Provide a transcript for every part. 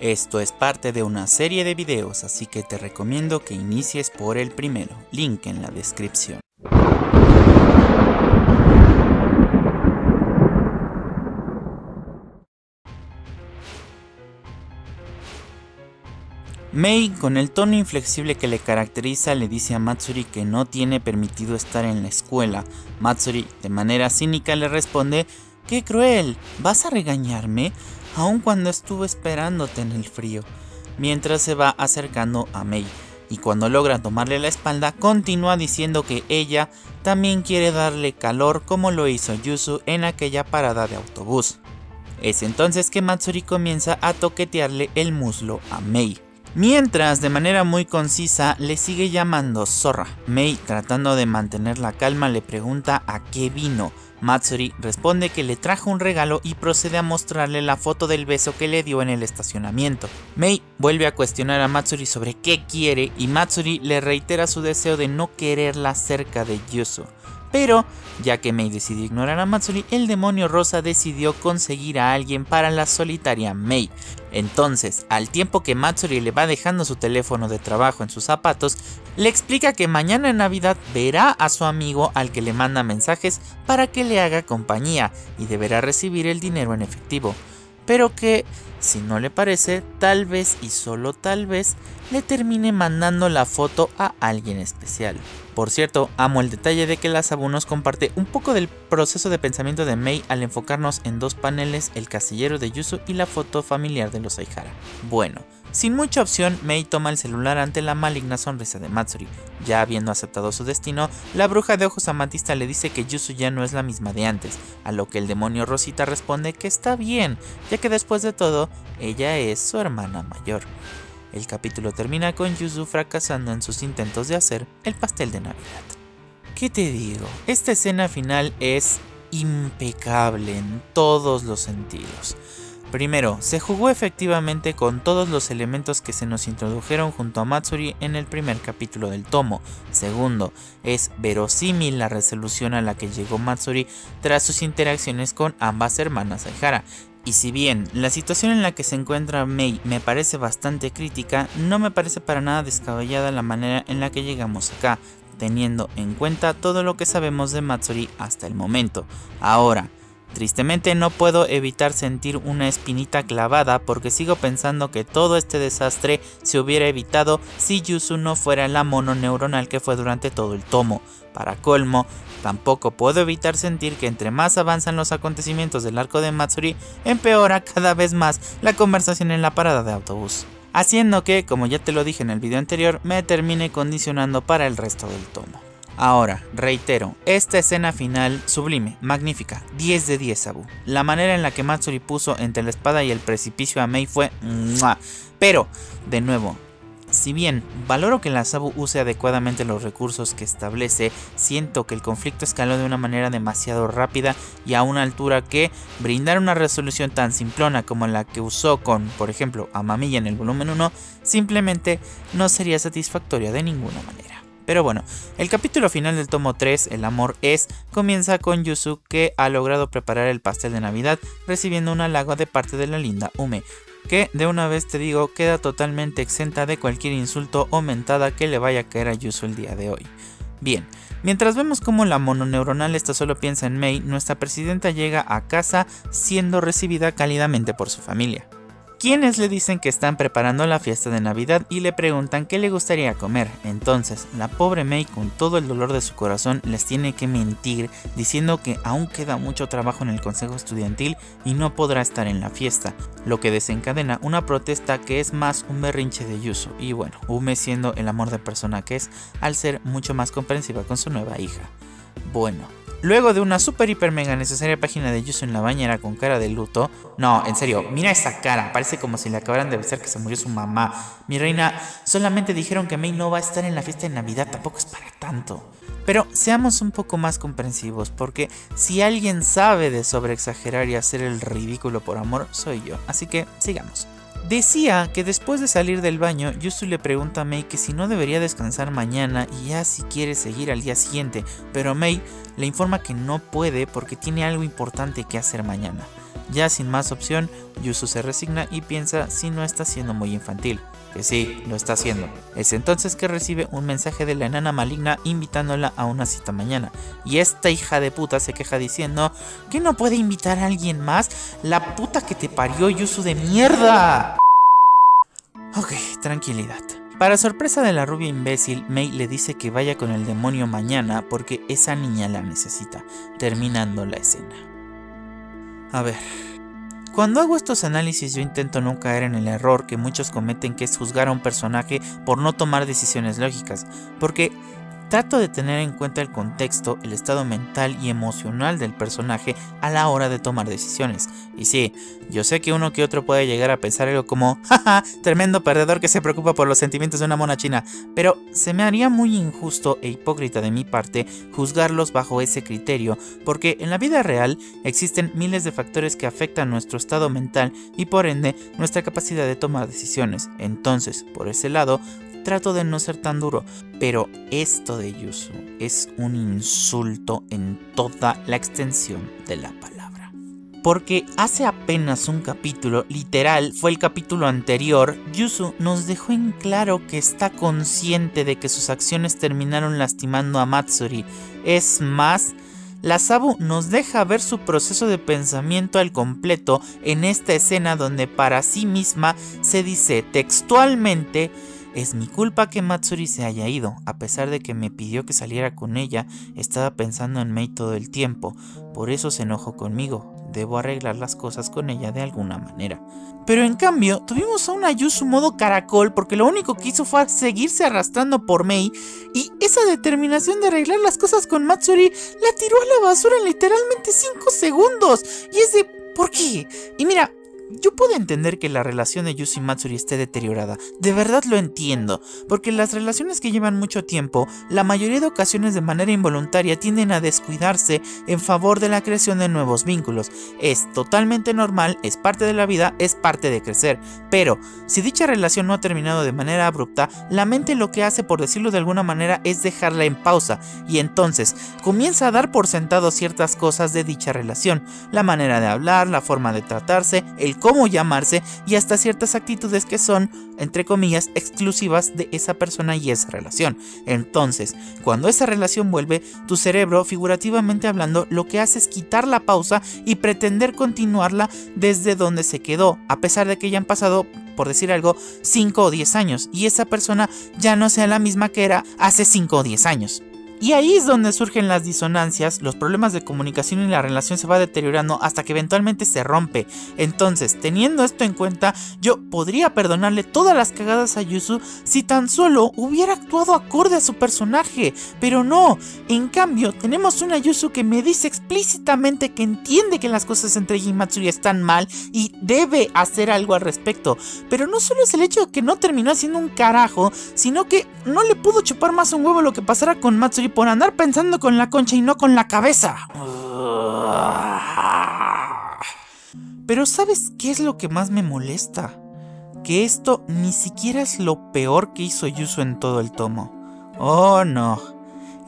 Esto es parte de una serie de videos, así que te recomiendo que inicies por el primero, link en la descripción. Mei, con el tono inflexible que le caracteriza, le dice a Matsuri que no tiene permitido estar en la escuela. Matsuri, de manera cínica, le responde: ¡qué cruel! ¿Vas a regañarme? Aun cuando estuve esperándote en el frío. Mientras se va acercando a Mei, y cuando logra tomarle la espalda, continúa diciendo que ella también quiere darle calor como lo hizo Yuzu en aquella parada de autobús. Es entonces que Matsuri comienza a toquetearle el muslo a Mei. Mientras, de manera muy concisa, le sigue llamando zorra. Mei, tratando de mantener la calma, le pregunta a qué vino. Matsuri responde que le trajo un regalo y procede a mostrarle la foto del beso que le dio en el estacionamiento. Mei vuelve a cuestionar a Matsuri sobre qué quiere y Matsuri le reitera su deseo de no quererla cerca de Yuzu. Pero, ya que Mei decidió ignorar a Matsuri, el demonio rosa decidió conseguir a alguien para la solitaria Mei. Entonces, al tiempo que Matsuri le va dejando su teléfono de trabajo en sus zapatos, le explica que mañana en Navidad verá a su amigo al que le manda mensajes para que le haga compañía y deberá recibir el dinero en efectivo. Pero que, si no le parece, tal vez y solo tal vez le termine mandando la foto a alguien especial. Por cierto, amo el detalle de que la Sabu nos comparte un poco del proceso de pensamiento de Mei al enfocarnos en dos paneles, el casillero de Yuzu y la foto familiar de los Aihara. Bueno, sin mucha opción, Mei toma el celular ante la maligna sonrisa de Matsuri. Ya habiendo aceptado su destino, la bruja de ojos amatista le dice que Yuzu ya no es la misma de antes, a lo que el demonio Rosita responde que está bien, ya que después de todo, ella es su hermana mayor. El capítulo termina con Yuzu fracasando en sus intentos de hacer el pastel de Navidad. ¿Qué te digo? Esta escena final es impecable en todos los sentidos. Primero, se jugó efectivamente con todos los elementos que se nos introdujeron junto a Matsuri en el primer capítulo del tomo. Segundo, es verosímil la resolución a la que llegó Matsuri tras sus interacciones con ambas hermanas Aihara. Y si bien la situación en la que se encuentra Mei me parece bastante crítica, no me parece para nada descabellada la manera en la que llegamos acá, teniendo en cuenta todo lo que sabemos de Matsuri hasta el momento. Ahora, tristemente no puedo evitar sentir una espinita clavada porque sigo pensando que todo este desastre se hubiera evitado si Yuzu no fuera la mono neuronal que fue durante todo el tomo. Para colmo, tampoco puedo evitar sentir que entre más avanzan los acontecimientos del arco de Matsuri, empeora cada vez más la conversación en la parada de autobús, haciendo que, como ya te lo dije en el video anterior, me termine condicionando para el resto del tomo. Ahora, reitero, esta escena final sublime, magnífica, 10 de 10 Sabu. La manera en la que Matsuri puso entre la espada y el precipicio a Mei fue ¡mua! Pero, de nuevo, si bien valoro que la Sabu use adecuadamente los recursos que establece, siento que el conflicto escaló de una manera demasiado rápida y a una altura que brindar una resolución tan simplona como la que usó con, por ejemplo, Amamiya en el volumen 1, simplemente no sería satisfactoria de ninguna manera. Pero bueno, el capítulo final del tomo 3, El amor es, comienza con Yuzu que ha logrado preparar el pastel de Navidad recibiendo un halago de parte de la linda Ume, que de una vez te digo queda totalmente exenta de cualquier insulto o mentada que le vaya a caer a Yuzu el día de hoy. Bien, mientras vemos como la mononeuronal esta solo piensa en Mei, nuestra presidenta llega a casa siendo recibida cálidamente por su familia, quienes le dicen que están preparando la fiesta de Navidad y le preguntan qué le gustaría comer. Entonces, la pobre Mei, con todo el dolor de su corazón, les tiene que mentir diciendo que aún queda mucho trabajo en el consejo estudiantil y no podrá estar en la fiesta, lo que desencadena una protesta que es más un berrinche de Yuzu. Y bueno, Ume, siendo el amor de persona que es, al ser mucho más comprensiva con su nueva hija. Bueno, luego de una super hiper mega necesaria página de Yuzu en la bañera con cara de luto. No, en serio, mira esa cara, parece como si le acabaran de avisar que se murió su mamá. Mi reina, solamente dijeron que Mei no va a estar en la fiesta de Navidad, tampoco es para tanto. Pero seamos un poco más comprensivos, porque si alguien sabe de sobreexagerar y hacer el ridículo por amor, soy yo. Así que sigamos. Decía que después de salir del baño, Yuzu le pregunta a Mei que si no debería descansar mañana y ya si quiere seguir al día siguiente, pero Mei le informa que no puede porque tiene algo importante que hacer mañana. Ya sin más opción, Yusu se resigna y piensa si no está siendo muy infantil. Que sí, lo está haciendo. Es entonces que recibe un mensaje de la enana maligna invitándola a una cita mañana. Y esta hija de puta se queja diciendo que no puede invitar a alguien más. La puta que te parió, Yusu de mierda. Ok, tranquilidad. Para sorpresa de la rubia imbécil, Mei le dice que vaya con el demonio mañana porque esa niña la necesita, terminando la escena. A ver, cuando hago estos análisis yo intento no caer en el error que muchos cometen, que es juzgar a un personaje por no tomar decisiones lógicas, porque trato de tener en cuenta el contexto, el estado mental y emocional del personaje a la hora de tomar decisiones. Y sí, yo sé que uno que otro puede llegar a pensar algo como jaja, tremendo perdedor que se preocupa por los sentimientos de una mona china, pero se me haría muy injusto e hipócrita de mi parte juzgarlos bajo ese criterio, porque en la vida real existen miles de factores que afectan nuestro estado mental y por ende nuestra capacidad de tomar decisiones. Entonces, por ese lado, trato de no ser tan duro, pero esto de Yusu es un insulto en toda la extensión de la palabra. Porque hace apenas un capítulo, literal, fue el capítulo anterior, Yusu nos dejó en claro que está consciente de que sus acciones terminaron lastimando a Matsuri. Es más, la Sabu nos deja ver su proceso de pensamiento al completo en esta escena donde para sí misma se dice textualmente: es mi culpa que Matsuri se haya ido, a pesar de que me pidió que saliera con ella, estaba pensando en Mei todo el tiempo, por eso se enojó conmigo, debo arreglar las cosas con ella de alguna manera. Pero en cambio, tuvimos a una Yusu modo caracol porque lo único que hizo fue seguirse arrastrando por Mei, y esa determinación de arreglar las cosas con Matsuri la tiró a la basura en literalmente 5 segundos, y es de ¿por qué? Y mira, yo puedo entender que la relación de Yusu y Matsuri esté deteriorada, de verdad lo entiendo, porque las relaciones que llevan mucho tiempo, la mayoría de ocasiones de manera involuntaria tienden a descuidarse en favor de la creación de nuevos vínculos. Es totalmente normal, es parte de la vida, es parte de crecer, pero si dicha relación no ha terminado de manera abrupta, la mente lo que hace, por decirlo de alguna manera, es dejarla en pausa, y entonces comienza a dar por sentado ciertas cosas de dicha relación, la manera de hablar, la forma de tratarse, el cómo llamarse y hasta ciertas actitudes que son, entre comillas, exclusivas de esa persona y esa relación. Entonces, cuando esa relación vuelve, tu cerebro, figurativamente hablando, lo que hace es quitar la pausa y pretender continuarla desde donde se quedó, a pesar de que ya han pasado, por decir algo, 5 o 10 años y esa persona ya no sea la misma que era hace 5 o 10 años. Y ahí es donde surgen las disonancias, los problemas de comunicación y la relación se va deteriorando hasta que eventualmente se rompe. Entonces, teniendo esto en cuenta, yo podría perdonarle todas las cagadas a Yusu si tan solo hubiera actuado acorde a su personaje, pero no. En cambio, tenemos una Yusu que me dice explícitamente que entiende que las cosas entre ella y Matsuri están mal y debe hacer algo al respecto. Pero no solo es el hecho de que no terminó haciendo un carajo, sino que no le pudo chupar más un huevo lo que pasara con Matsuri por andar pensando con la concha y no con la cabeza. Pero ¿sabes qué es lo que más me molesta? Que esto ni siquiera es lo peor que hizo Yusu en todo el tomo. Oh no,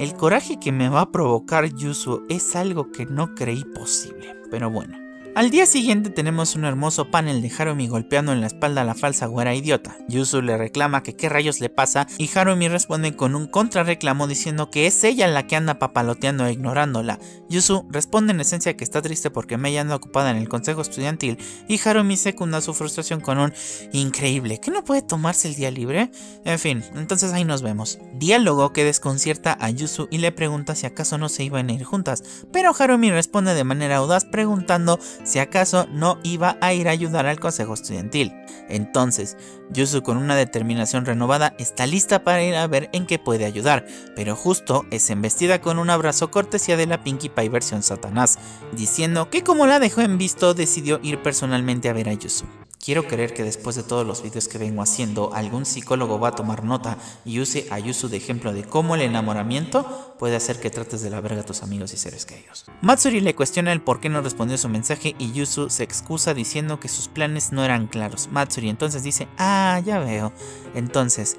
el coraje que me va a provocar Yusu es algo que no creí posible, pero bueno. Al día siguiente tenemos un hermoso panel de Harumi golpeando en la espalda a la falsa güera idiota. Yusu le reclama que qué rayos le pasa y Harumi responde con un contrarreclamo diciendo que es ella la que anda papaloteando e ignorándola. Yusu responde en esencia que está triste porque Mei anda ocupada en el consejo estudiantil y Harumi secunda su frustración con un increíble, ¿que no puede tomarse el día libre? En fin, entonces ahí nos vemos. Diálogo que desconcierta a Yusu y le pregunta si acaso no se iban a ir juntas, pero Harumi responde de manera audaz preguntando si acaso no iba a ir a ayudar al consejo estudiantil. Entonces, Yusu con una determinación renovada está lista para ir a ver en qué puede ayudar, pero justo es embestida con un abrazo cortesía de la Pinkie Pie versión Satanás, diciendo que como la dejó en visto decidió ir personalmente a ver a Yusu. Quiero creer que después de todos los videos que vengo haciendo, algún psicólogo va a tomar nota y use a Yusu de ejemplo de cómo el enamoramiento puede hacer que trates de la verga a tus amigos y seres queridos. Matsuri le cuestiona el por qué no respondió su mensaje y Yusu se excusa diciendo que sus planes no eran claros. Matsuri entonces dice, ah, ya veo. Entonces,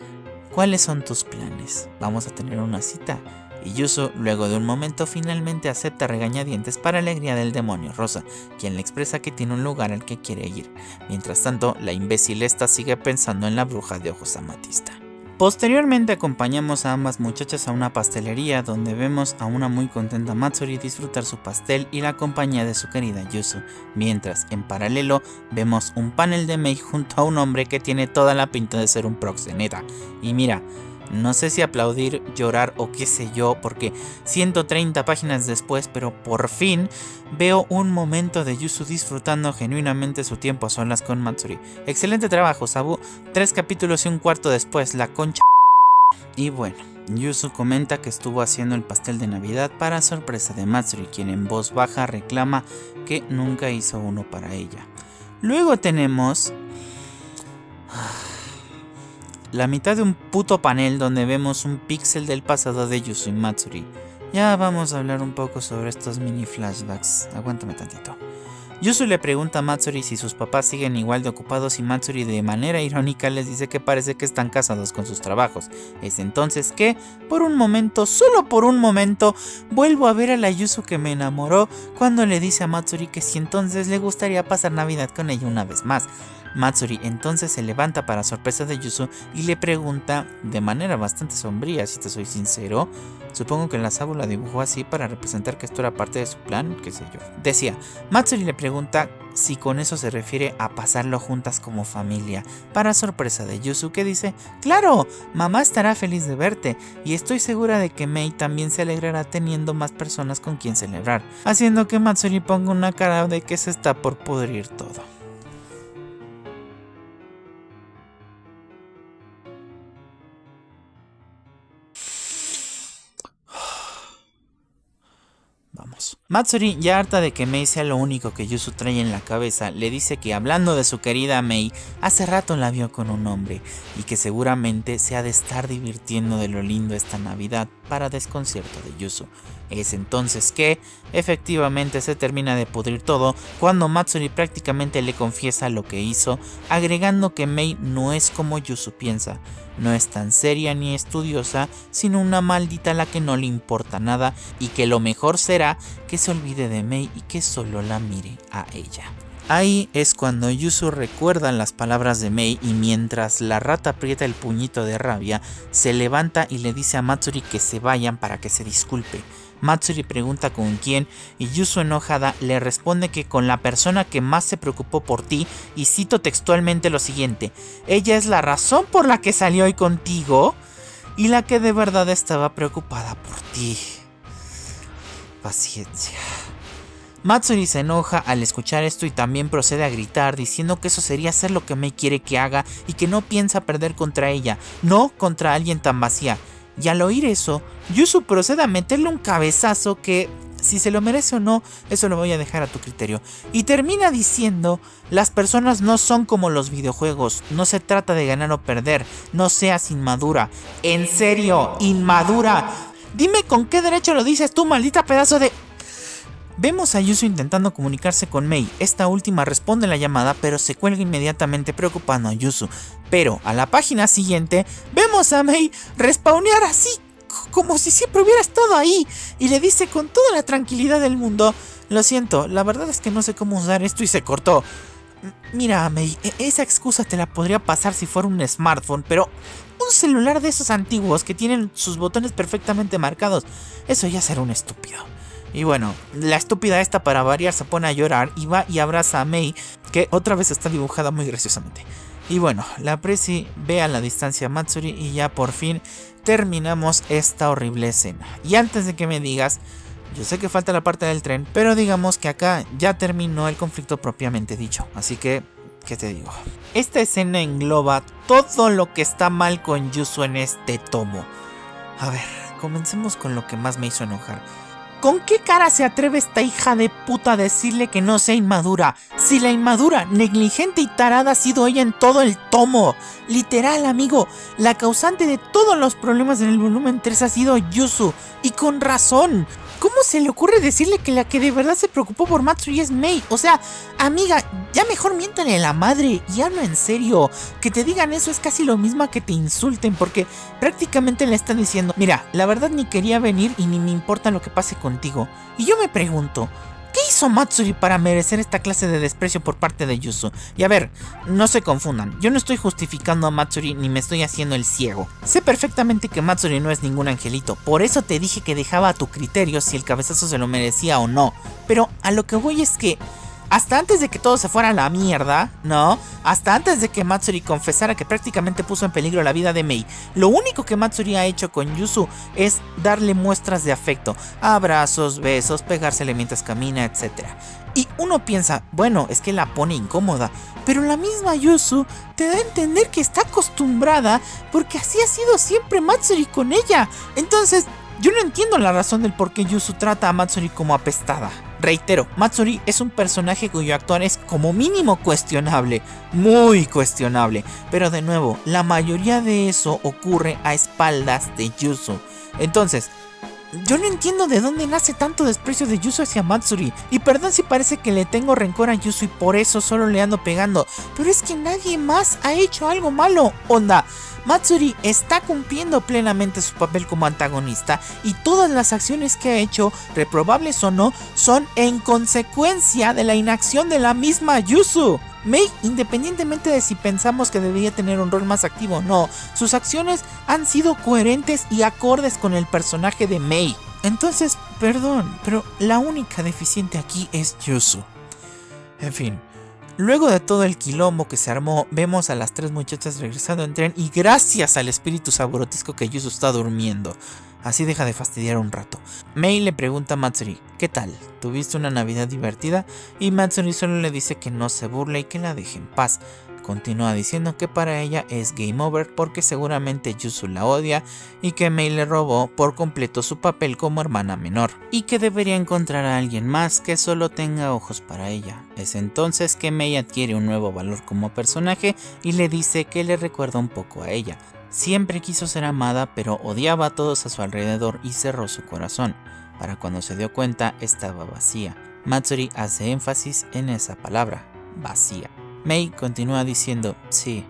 ¿cuáles son tus planes? ¿Vamos a tener una cita? y Yuzu, luego de un momento, finalmente acepta regañadientes para alegría del demonio rosa, quien le expresa que tiene un lugar al que quiere ir. Mientras tanto, la imbécil esta sigue pensando en la bruja de ojos amatista. Posteriormente acompañamos a ambas muchachas a una pastelería donde vemos a una muy contenta Matsuri disfrutar su pastel y la compañía de su querida Yuzu, mientras en paralelo vemos un panel de Mei junto a un hombre que tiene toda la pinta de ser un proxeneta. Y mira, no sé si aplaudir, llorar o qué sé yo, porque 130 páginas después, pero por fin veo un momento de Yuzu disfrutando genuinamente su tiempo a solas con Matsuri. Excelente trabajo, Sabu. 3 capítulos y un cuarto después, la concha. Y bueno, Yuzu comenta que estuvo haciendo el pastel de Navidad para sorpresa de Matsuri, quien en voz baja reclama que nunca hizo uno para ella. Luego tenemos la mitad de un puto panel donde vemos un píxel del pasado de Yuzu y Matsuri. Ya vamos a hablar un poco sobre estos mini flashbacks. Aguántame tantito. Yuzu le pregunta a Matsuri si sus papás siguen igual de ocupados y Matsuri de manera irónica les dice que parece que están casados con sus trabajos. Es entonces que, por un momento, solo por un momento, vuelvo a ver a la Yuzu que me enamoró cuando le dice a Matsuri que si entonces le gustaría pasar Navidad con ella una vez más. Matsuri entonces se levanta para sorpresa de Yuzu y le pregunta de manera bastante sombría, si te soy sincero. Supongo que la Sabu la dibujó así para representar que esto era parte de su plan, qué sé yo. Decía, Matsuri le pregunta si con eso se refiere a pasarlo juntas como familia, para sorpresa de Yuzu, que dice, claro, mamá estará feliz de verte y estoy segura de que Mei también se alegrará teniendo más personas con quien celebrar, haciendo que Matsuri ponga una cara de que se está por pudrir todo. Matsuri, ya harta de que Mei sea lo único que Yuzu trae en la cabeza, le dice que hablando de su querida Mei, hace rato la vio con un hombre y que seguramente se ha de estar divirtiendo de lo lindo esta Navidad para desconcierto de Yuzu. Es entonces que, efectivamente, se termina de pudrir todo cuando Matsuri prácticamente le confiesa lo que hizo, agregando que Mei no es como Yuzu piensa. No es tan seria ni estudiosa, sino una maldita a la que no le importa nada y que lo mejor será que se olvide de Mei y que solo la mire a ella. Ahí es cuando Yuzu recuerda las palabras de Mei y mientras la rata aprieta el puñito de rabia, se levanta y le dice a Matsuri que se vayan para que se disculpe. Matsuri pregunta con quién y Yuzu enojada le responde que con la persona que más se preocupó por ti, y cito textualmente lo siguiente: ella es la razón por la que salió hoy contigo y la que de verdad estaba preocupada por ti. Paciencia. Matsuri se enoja al escuchar esto y también procede a gritar diciendo que eso sería hacer lo que Mei quiere que haga y que no piensa perder contra ella, no contra alguien tan vacía. Y al oír eso, Yuzu procede a meterle un cabezazo que, si se lo merece o no, eso lo voy a dejar a tu criterio. Y termina diciendo, las personas no son como los videojuegos, no se trata de ganar o perder, no seas inmadura. En serio, inmadura. Dime con qué derecho lo dices tú, maldita pedazo de... Vemos a Yuzu intentando comunicarse con Mei. Esta última responde la llamada, pero se cuelga inmediatamente preocupando a Yuzu. Pero a la página siguiente vemos a Mei respawnear así, como si siempre hubiera estado ahí, y le dice con toda la tranquilidad del mundo: lo siento, la verdad es que no sé cómo usar esto y se cortó. Mira, Mei, esa excusa te la podría pasar si fuera un smartphone, pero un celular de esos antiguos que tienen sus botones perfectamente marcados, eso ya será un estúpido. Y bueno, la estúpida esta, para variar, se pone a llorar y va y abraza a Mei, que otra vez está dibujada muy graciosamente. Y bueno, la Prezi ve a la distancia a Matsuri y ya por fin terminamos esta horrible escena. Y antes de que me digas, yo sé que falta la parte del tren, pero digamos que acá ya terminó el conflicto propiamente dicho. Así que, ¿qué te digo? Esta escena engloba todo lo que está mal con Yuzu en este tomo. A ver, comencemos con lo que más me hizo enojar. ¿Con qué cara se atreve esta hija de puta a decirle que no sea inmadura? Si la inmadura, negligente y tarada ha sido ella en todo el tomo. Literal, amigo, la causante de todos los problemas en el volumen 3 ha sido Yuzu. Y con razón. ¿Cómo se le ocurre decirle que la que de verdad se preocupó por Matsuri es Mei? O sea, amiga, ya mejor miéntale a la madre y hablo en serio. Que te digan eso es casi lo mismo a que te insulten, porque prácticamente le están diciendo, mira, la verdad ni quería venir y ni me importa lo que pase contigo. Y yo me pregunto, ¿qué hizo Matsuri para merecer esta clase de desprecio por parte de Yuzu? Y a ver, no se confundan, yo no estoy justificando a Matsuri ni me estoy haciendo el ciego. Sé perfectamente que Matsuri no es ningún angelito, por eso te dije que dejaba a tu criterio si el cabezazo se lo merecía o no. Pero a lo que voy es que hasta antes de que todo se fuera a la mierda, ¿no? Hasta antes de que Matsuri confesara que prácticamente puso en peligro la vida de Mei, lo único que Matsuri ha hecho con Yuzu es darle muestras de afecto, abrazos, besos, pegársele mientras camina, etc. Y uno piensa, bueno, es que la pone incómoda, pero la misma Yuzu te da a entender que está acostumbrada porque así ha sido siempre Matsuri con ella. Entonces, yo no entiendo la razón del por qué Yuzu trata a Matsuri como apestada. Reitero, Matsuri es un personaje cuyo actuar es como mínimo cuestionable, muy cuestionable, pero de nuevo, la mayoría de eso ocurre a espaldas de Yuzu. Entonces, yo no entiendo de dónde nace tanto desprecio de Yuzu hacia Matsuri. Y perdón si parece que le tengo rencor a Yuzu y por eso solo le ando pegando, pero es que nadie más ha hecho algo malo. Onda, Matsuri está cumpliendo plenamente su papel como antagonista y todas las acciones que ha hecho, reprobables o no, son en consecuencia de la inacción de la misma Yuzu. Mei, independientemente de si pensamos que debería tener un rol más activo o no, sus acciones han sido coherentes y acordes con el personaje de Mei. Entonces, perdón, pero la única deficiente aquí es Yuzu. En fin. Luego de todo el quilombo que se armó, vemos a las tres muchachas regresando en tren y gracias al espíritu saborotisco que Yuzu está durmiendo. Así deja de fastidiar un rato. Mei le pregunta a Matsuri, ¿qué tal? ¿Tuviste una Navidad divertida? Y Matsuri solo le dice que no se burle y que la deje en paz. Continúa diciendo que para ella es game over porque seguramente Yuzu la odia y que Mei le robó por completo su papel como hermana menor y que debería encontrar a alguien más que solo tenga ojos para ella. Es entonces que Mei adquiere un nuevo valor como personaje y le dice que le recuerda un poco a ella. Siempre quiso ser amada, pero odiaba a todos a su alrededor y cerró su corazón. Para cuando se dio cuenta, estaba vacía. Matsuri hace énfasis en esa palabra, vacía. Mei continúa diciendo, sí,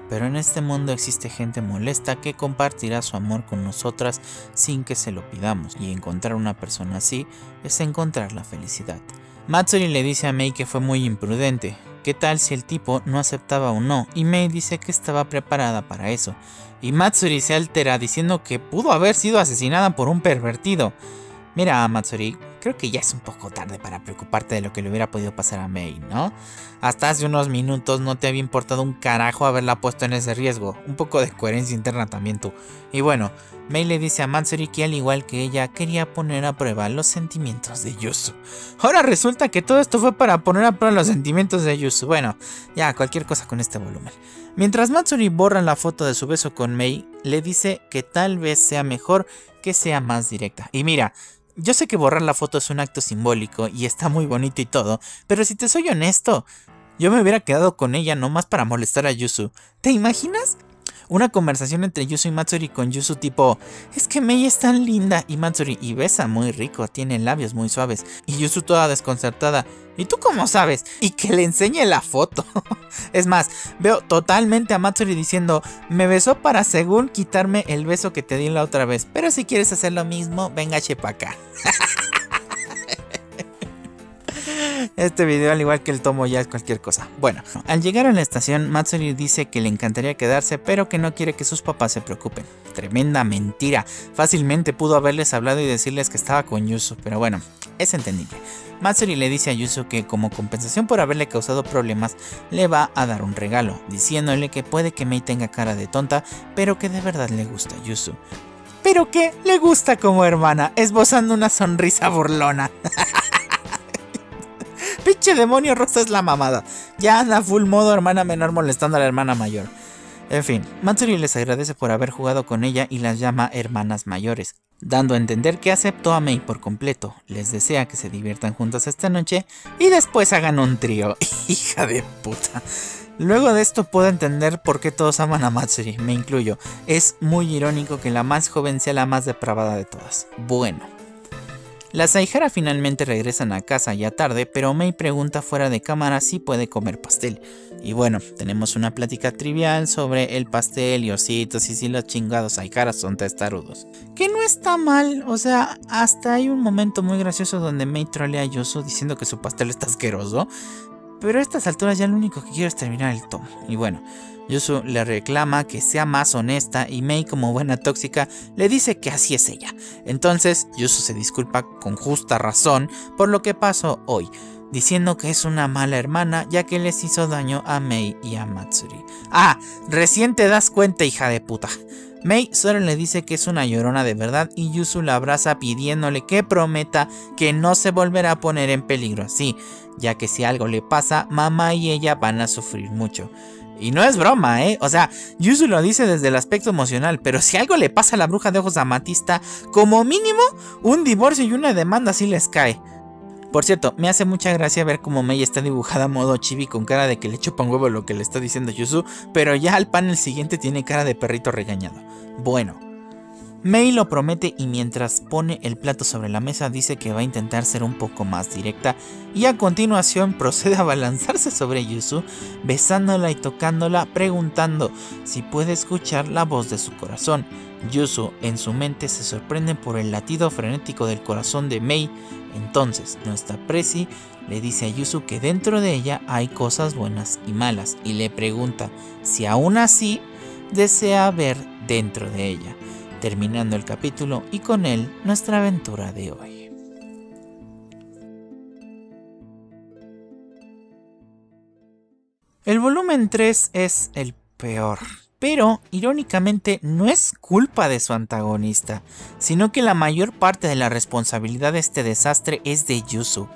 pero en este mundo existe gente molesta que compartirá su amor con nosotras sin que se lo pidamos, y encontrar una persona así es encontrar la felicidad. Matsuri le dice a Mei que fue muy imprudente. ¿Qué tal si el tipo no aceptaba o no? Y Mei dice que estaba preparada para eso. Y Matsuri se altera diciendo que pudo haber sido asesinada por un pervertido. Mira, Matsuri, creo que ya es un poco tarde para preocuparte de lo que le hubiera podido pasar a Mei, ¿no? Hasta hace unos minutos no te había importado un carajo haberla puesto en ese riesgo. Un poco de coherencia interna también tú. Y bueno, Mei le dice a Matsuri que al igual que ella quería poner a prueba los sentimientos de Yuzu. Ahora resulta que todo esto fue para poner a prueba los sentimientos de Yuzu. Bueno, ya cualquier cosa con este volumen. Mientras Matsuri borra la foto de su beso con Mei, le dice que tal vez sea mejor que sea más directa. Y mira, yo sé que borrar la foto es un acto simbólico y está muy bonito y todo, pero si te soy honesto, yo me hubiera quedado con ella nomás para molestar a Yuzu. ¿Te imaginas? Una conversación entre Yuzu y Matsuri con Yuzu tipo, es que Mei es tan linda, y Matsuri, y besa muy rico, tiene labios muy suaves, y Yuzu toda desconcertada, ¿y tú cómo sabes? Y que le enseñe la foto. Es más, veo totalmente a Matsuri diciendo, me besó para según quitarme el beso que te di la otra vez, pero si quieres hacer lo mismo, venga chepa acá. Este video, al igual que el tomo, ya es cualquier cosa. Bueno, al llegar a la estación, Matsuri dice que le encantaría quedarse, pero que no quiere que sus papás se preocupen. Tremenda mentira. Fácilmente pudo haberles hablado y decirles que estaba con Yuzu, pero bueno, es entendible. Matsuri le dice a Yuzu que como compensación por haberle causado problemas, le va a dar un regalo, diciéndole que puede que Mei tenga cara de tonta, pero que de verdad le gusta a Yuzu. Pero que le gusta como hermana, esbozando una sonrisa burlona. Pinche demonio rosa es la mamada. Ya anda full modo hermana menor molestando a la hermana mayor. En fin, Matsuri les agradece por haber jugado con ella y las llama hermanas mayores, dando a entender que aceptó a Mei por completo. Les desea que se diviertan juntas esta noche y después hagan un trío. Hija de puta. Luego de esto puedo entender por qué todos aman a Matsuri, me incluyo. Es muy irónico que la más joven sea la más depravada de todas. Bueno. Las Aihara finalmente regresan a casa ya tarde, pero Mei pregunta fuera de cámara si puede comer pastel. Y bueno, tenemos una plática trivial sobre el pastel y ositos y si los chingados Aihara son testarudos. Que no está mal, o sea, hasta hay un momento muy gracioso donde Mei trolea a Yuzu diciendo que su pastel está asqueroso. Pero a estas alturas ya lo único que quiero es terminar el tomo. Y bueno, Yuzu le reclama que sea más honesta y Mei, como buena tóxica, le dice que así es ella. Entonces Yuzu se disculpa con justa razón por lo que pasó hoy, diciendo que es una mala hermana ya que les hizo daño a Mei y a Matsuri. ¡Ah! Recién te das cuenta, hija de puta. Mei solo le dice que es una llorona de verdad y Yuzu la abraza pidiéndole que prometa que no se volverá a poner en peligro así, ya que si algo le pasa, mamá y ella van a sufrir mucho. Y no es broma, o sea, Yuzu lo dice desde el aspecto emocional, pero si algo le pasa a la bruja de ojos amatista, como mínimo, un divorcio y una demanda sí les cae. Por cierto, me hace mucha gracia ver cómo Mei está dibujada a modo chibi con cara de que le chupa un huevo lo que le está diciendo Yuzu, pero ya al panel siguiente tiene cara de perrito regañado. Bueno, Mei lo promete y mientras pone el plato sobre la mesa dice que va a intentar ser un poco más directa y a continuación procede a abalanzarse sobre Yuzu, besándola y tocándola, preguntando si puede escuchar la voz de su corazón. Yuzu en su mente se sorprende por el latido frenético del corazón de Mei. Entonces nuestra Presi le dice a Yuzu que dentro de ella hay cosas buenas y malas y le pregunta si aún así desea ver dentro de ella, terminando el capítulo y con él nuestra aventura de hoy. El volumen 3 es el peor, pero irónicamente no es culpa de su antagonista, sino que la mayor parte de la responsabilidad de este desastre es de Yuzu.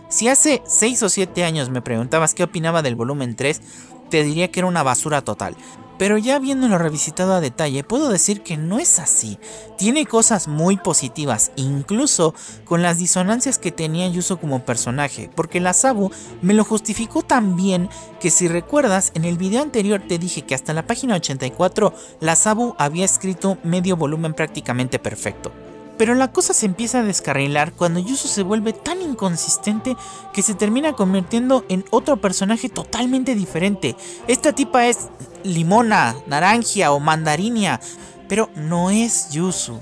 Si hace 6 o 7 años me preguntabas qué opinaba del volumen 3, te diría que era una basura total. Pero ya viéndolo revisitado a detalle, puedo decir que no es así. Tiene cosas muy positivas, incluso con las disonancias que tenía Yuzu como personaje, porque la Sabu me lo justificó tan bien que si recuerdas, en el video anterior te dije que hasta la página 84 la Sabu había escrito medio volumen prácticamente perfecto. Pero la cosa se empieza a descarrilar cuando Yuzu se vuelve tan inconsistente que se termina convirtiendo en otro personaje totalmente diferente. Esta tipa es limona, naranjia o mandarinia, pero no es Yuzu.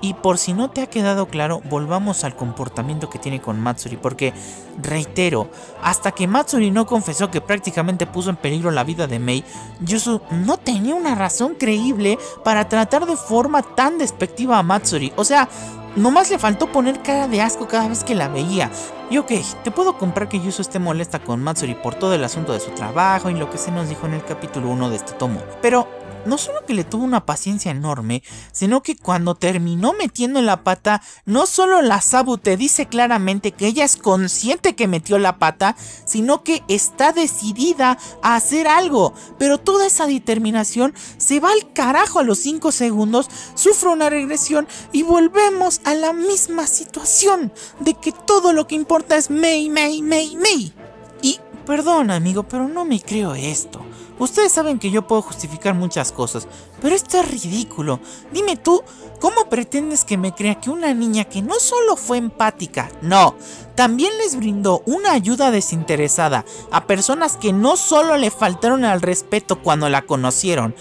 Y por si no te ha quedado claro, volvamos al comportamiento que tiene con Matsuri, porque, reitero, hasta que Matsuri no confesó que prácticamente puso en peligro la vida de Mei, Yuzu no tenía una razón creíble para tratar de forma tan despectiva a Matsuri. O sea, nomás le faltó poner cara de asco cada vez que la veía. Y ok, te puedo comprar que Yuzu esté molesta con Matsuri por todo el asunto de su trabajo y lo que se nos dijo en el capítulo 1 de este tomo, pero no solo que le tuvo una paciencia enorme, sino que cuando terminó metiendo la pata, no solo la Sabu te dice claramente que ella es consciente que metió la pata, sino que está decidida a hacer algo. Pero toda esa determinación se va al carajo a los 5 segundos, sufre una regresión y volvemos a la misma situación de que todo lo que importa es Mei, Mei, Mei, Mei. Y perdón amigo, pero no me creo esto. Ustedes saben que yo puedo justificar muchas cosas, pero esto es ridículo. Dime tú, ¿cómo pretendes que me crea que una niña que no solo fue empática, no, también les brindó una ayuda desinteresada a personas que no solo le faltaron al respeto cuando la conocieron,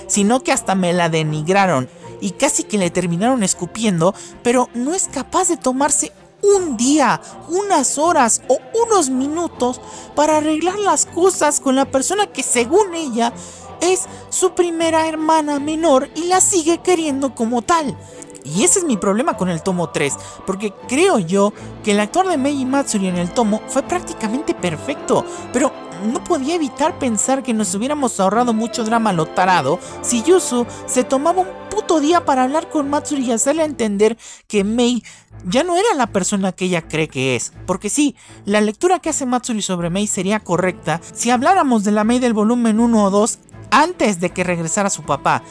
sino que hasta me la denigraron y casi que le terminaron escupiendo, pero no es capaz de tomarse un día, unas horas o unos minutos para arreglar las cosas con la persona que según ella es su primera hermana menor y la sigue queriendo como tal? Y ese es mi problema con el tomo 3, porque creo yo que el actuar de Mei y Matsuri en el tomo fue prácticamente perfecto, pero no podía evitar pensar que nos hubiéramos ahorrado mucho drama a lo tarado si Yuzu se tomaba un puto día para hablar con Matsuri y hacerle entender que Mei ya no era la persona que ella cree que es. Porque sí, la lectura que hace Matsuri sobre Mei sería correcta si habláramos de la Mei del volumen 1 o 2 antes de que regresara su papá.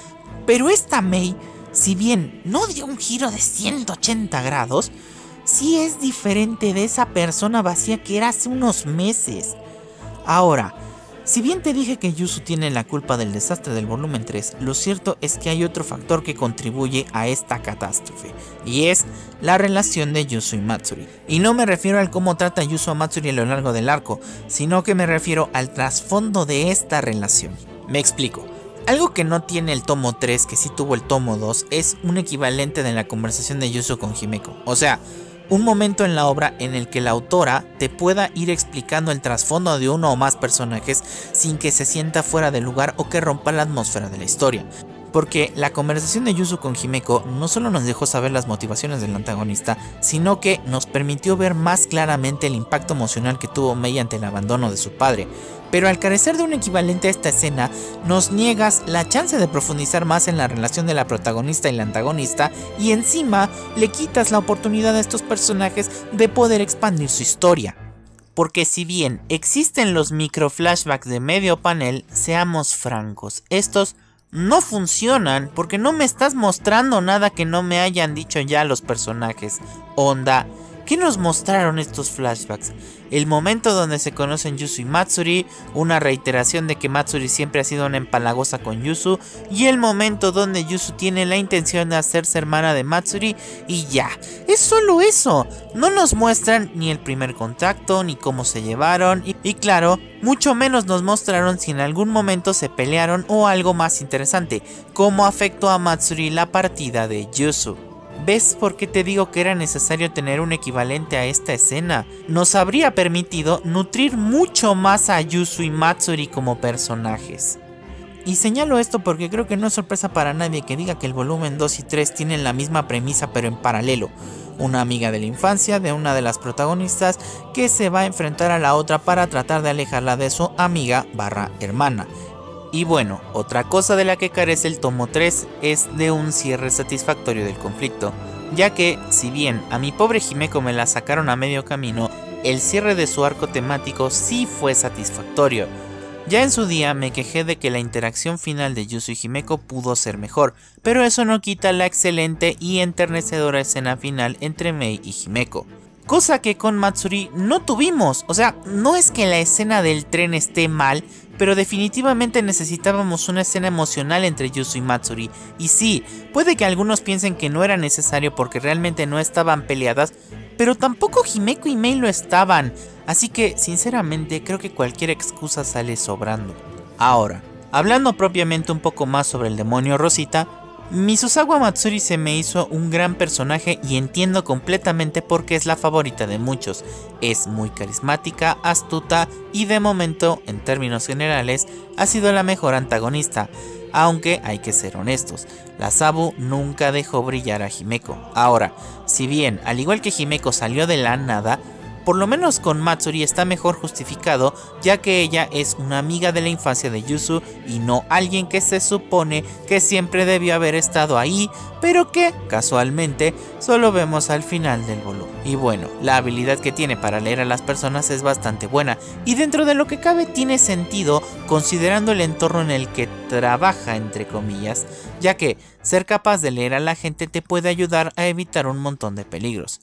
Pero esta Mei, si bien no dio un giro de 180 grados, sí es diferente de esa persona vacía que era hace unos meses. Ahora, Si bien te dije que Yuzu tiene la culpa del desastre del volumen 3, lo cierto es que hay otro factor que contribuye a esta catástrofe, y es la relación de Yuzu y Matsuri. Y no me refiero al cómo trata Yuzu a Matsuri a lo largo del arco, sino que me refiero al trasfondo de esta relación. Me explico. Algo que no tiene el tomo 3, que sí tuvo el tomo 2, es un equivalente de la conversación de Yuzu con Himeko. O sea, un momento en la obra en el que la autora te pueda ir explicando el trasfondo de uno o más personajes sin que se sienta fuera de lugar o que rompa la atmósfera de la historia. Porque la conversación de Yuzu con Himeko no solo nos dejó saber las motivaciones del antagonista, sino que nos permitió ver más claramente el impacto emocional que tuvo Mei ante el abandono de su padre. Pero al carecer de un equivalente a esta escena, nos niegas la chance de profundizar más en la relación de la protagonista y la antagonista, y encima le quitas la oportunidad a estos personajes de poder expandir su historia. Porque si bien existen los micro flashbacks de medio panel, seamos francos, estos no funcionan porque no me estás mostrando nada que no me hayan dicho ya los personajes. Onda, ¿qué nos mostraron estos flashbacks? El momento donde se conocen Yuzu y Matsuri, una reiteración de que Matsuri siempre ha sido una empalagosa con Yuzu, y el momento donde Yuzu tiene la intención de hacerse hermana de Matsuri, y ya, es solo eso. No nos muestran ni el primer contacto, ni cómo se llevaron, y claro, mucho menos nos mostraron si en algún momento se pelearon o algo más interesante, cómo afectó a Matsuri la partida de Yuzu. ¿Ves por qué te digo que era necesario tener un equivalente a esta escena? Nos habría permitido nutrir mucho más a Yuzu y Matsuri como personajes. Y señalo esto porque creo que no es sorpresa para nadie que diga que el volumen 2 y 3 tienen la misma premisa pero en paralelo. Una amiga de la infancia de una de las protagonistas que se va a enfrentar a la otra para tratar de alejarla de su amiga / hermana. Y bueno, otra cosa de la que carece el tomo 3 es de un cierre satisfactorio del conflicto, ya que, si bien a mi pobre Himeko me la sacaron a medio camino, el cierre de su arco temático sí fue satisfactorio. Ya en su día me quejé de que la interacción final de Yuzu y Himeko pudo ser mejor, pero eso no quita la excelente y enternecedora escena final entre Mei y Himeko. Cosa que con Matsuri no tuvimos, o sea, no es que la escena del tren esté mal, pero definitivamente necesitábamos una escena emocional entre Yuzu y Matsuri. Y sí, puede que algunos piensen que no era necesario porque realmente no estaban peleadas, pero tampoco Himeko y Mei lo estaban, así que sinceramente creo que cualquier excusa sale sobrando. Ahora, hablando propiamente un poco más sobre el demonio Rosita, Misuzawa Matsuri se me hizo un gran personaje y entiendo completamente por qué es la favorita de muchos. Es muy carismática, astuta y de momento, en términos generales, ha sido la mejor antagonista. Aunque hay que ser honestos, la Sabu nunca dejó brillar a Himeko. Ahora, si bien al igual que Himeko salió de la nada, por lo menos con Matsuri está mejor justificado, ya que ella es una amiga de la infancia de Yuzu y no alguien que se supone que siempre debió haber estado ahí, pero que, casualmente, solo vemos al final del volumen. Y bueno, la habilidad que tiene para leer a las personas es bastante buena, y dentro de lo que cabe tiene sentido considerando el entorno en el que trabaja, entre comillas, ya que ser capaz de leer a la gente te puede ayudar a evitar un montón de peligros.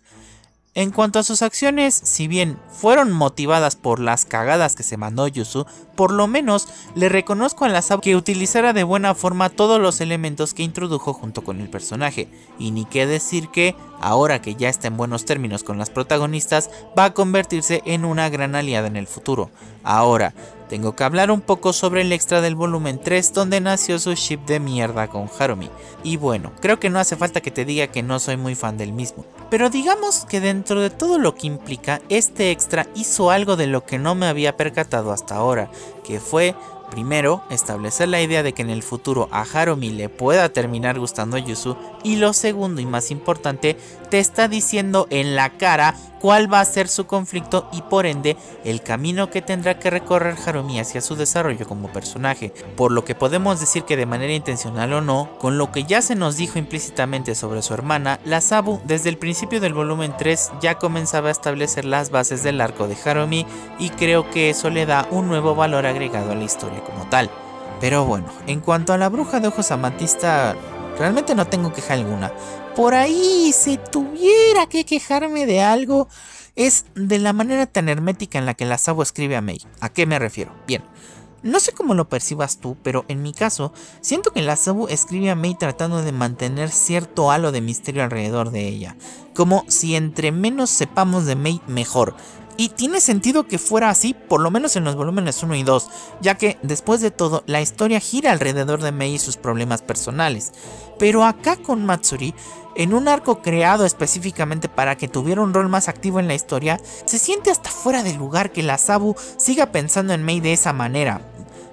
En cuanto a sus acciones, si bien fueron motivadas por las cagadas que se mandó Yuzu, por lo menos le reconozco a la Sabu que utilizara de buena forma todos los elementos que introdujo junto con el personaje, y ni qué decir que, ahora que ya está en buenos términos con las protagonistas, va a convertirse en una gran aliada en el futuro. Ahora, tengo que hablar un poco sobre el extra del volumen 3 donde nació su ship de mierda con Harumi. Y bueno, creo que no hace falta que te diga que no soy muy fan del mismo. Pero digamos que dentro de todo lo que implica, este extra hizo algo de lo que no me había percatado hasta ahora, que fue, primero, establecer la idea de que en el futuro a Harumi le pueda terminar gustando Yuzu, y lo segundo y más importante, te está diciendo en la cara cuál va a ser su conflicto y por ende el camino que tendrá que recorrer Harumi hacia su desarrollo como personaje, por lo que podemos decir que de manera intencional o no, con lo que ya se nos dijo implícitamente sobre su hermana, la Sabu desde el principio del volumen 3 ya comenzaba a establecer las bases del arco de Harumi y creo que eso le da un nuevo valor agregado a la historia como tal. Pero bueno, en cuanto a la bruja de ojos amatista, realmente no tengo queja alguna. Por ahí, si tuviera que quejarme de algo, es de la manera tan hermética en la que la Sabu escribe a Mei. ¿A qué me refiero? Bien, No sé cómo lo percibas tú, pero en mi caso, siento que la Asabu escribe a Mei tratando de mantener cierto halo de misterio alrededor de ella, como si entre menos sepamos de Mei mejor. Y tiene sentido que fuera así, por lo menos en los volúmenes 1 y 2, ya que, después de todo, la historia gira alrededor de Mei y sus problemas personales. Pero acá con Matsuri, en un arco creado específicamente para que tuviera un rol más activo en la historia, se siente hasta fuera de lugar que la Asabu siga pensando en Mei de esa manera.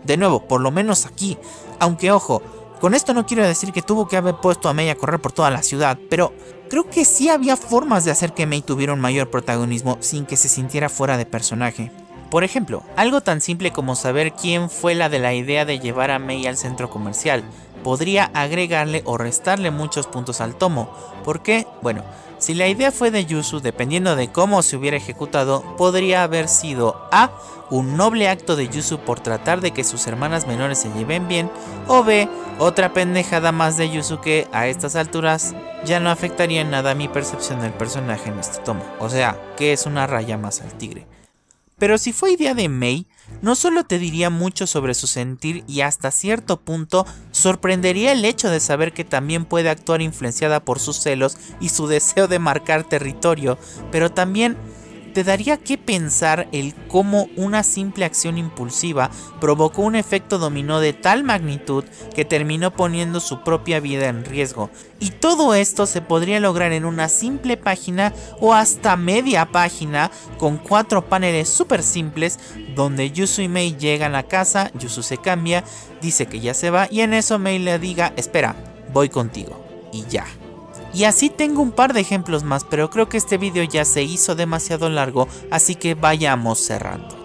De nuevo, por lo menos aquí, aunque ojo, con esto no quiero decir que tuvo que haber puesto a Mei a correr por toda la ciudad, pero creo que sí había formas de hacer que Mei tuviera un mayor protagonismo sin que se sintiera fuera de personaje. Por ejemplo, algo tan simple como saber quién fue la de la idea de llevar a Mei al centro comercial podría agregarle o restarle muchos puntos al tomo. ¿Por qué? Bueno, si la idea fue de Yuzu, dependiendo de cómo se hubiera ejecutado, podría haber sido A, un noble acto de Yuzu por tratar de que sus hermanas menores se lleven bien, o B, otra pendejada más de Yuzu que a estas alturas ya no afectaría en nada mi percepción del personaje en este tomo, o sea, que es una raya más al tigre. Pero si fue idea de Mei, no solo te diría mucho sobre su sentir y hasta cierto punto sorprendería el hecho de saber que también puede actuar influenciada por sus celos y su deseo de marcar territorio, pero también te daría que pensar el cómo una simple acción impulsiva provocó un efecto dominó de tal magnitud que terminó poniendo su propia vida en riesgo. Y todo esto se podría lograr en una simple página o hasta media página con 4 paneles súper simples donde Yuzu y Mei llegan a casa, Yuzu se cambia, dice que ya se va y en eso Mei le diga espera, voy contigo y ya. Y así tengo un par de ejemplos más, pero creo que este vídeo ya se hizo demasiado largo, así que vayamos cerrando.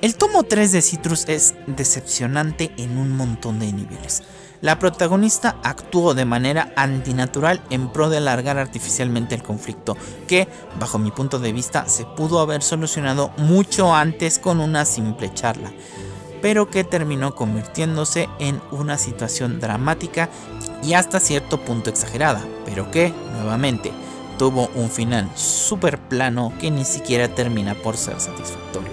El tomo 3 de Citrus es decepcionante en un montón de niveles. La protagonista actuó de manera antinatural en pro de alargar artificialmente el conflicto, que, bajo mi punto de vista, se pudo haber solucionado mucho antes con una simple charla, pero que terminó convirtiéndose en una situación dramática y hasta cierto punto exagerada, pero que, nuevamente, tuvo un final súper plano que ni siquiera termina por ser satisfactorio.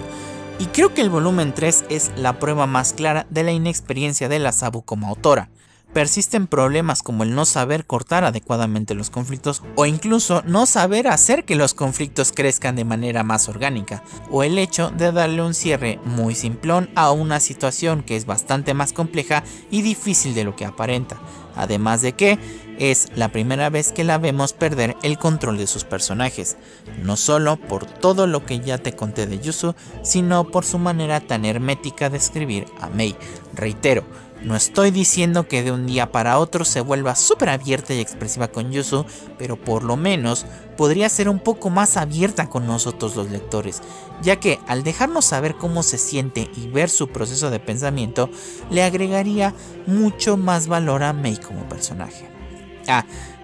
Y creo que el volumen 3 es la prueba más clara de la inexperiencia de la Asabu como autora. Persisten problemas como el no saber cortar adecuadamente los conflictos o incluso no saber hacer que los conflictos crezcan de manera más orgánica, o el hecho de darle un cierre muy simplón a una situación que es bastante más compleja y difícil de lo que aparenta, además de que es la primera vez que la vemos perder el control de sus personajes, no solo por todo lo que ya te conté de Yuzu, sino por su manera tan hermética de escribir a Mei. Reitero, no estoy diciendo que de un día para otro se vuelva súper abierta y expresiva con Yuzu, pero por lo menos podría ser un poco más abierta con nosotros los lectores, ya que al dejarnos saber cómo se siente y ver su proceso de pensamiento, le agregaría mucho más valor a Mei como personaje.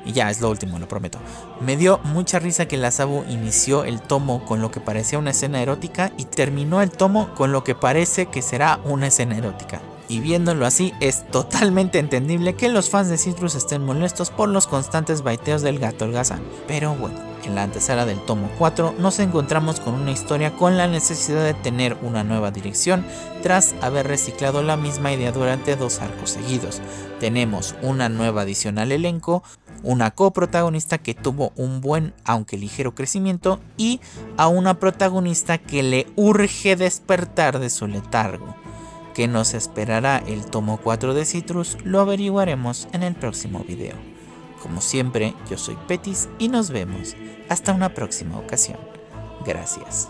Y ya es lo último, lo prometo. Me dio mucha risa que la Asabu inició el tomo con lo que parecía una escena erótica y terminó el tomo con lo que parece que será una escena erótica. Y viéndolo así, es totalmente entendible que los fans de Citrus estén molestos por los constantes baiteos del gato holgazán. Pero bueno, en la antesala del tomo 4 nos encontramos con una historia con la necesidad de tener una nueva dirección tras haber reciclado la misma idea durante 2 arcos seguidos. Tenemos una nueva adición al elenco, una coprotagonista que tuvo un buen aunque ligero crecimiento y a una protagonista que le urge despertar de su letargo. ¿Qué nos esperará el tomo 4 de Citrus? Lo averiguaremos en el próximo video. Como siempre, yo soy Petis y nos vemos hasta una próxima ocasión. Gracias.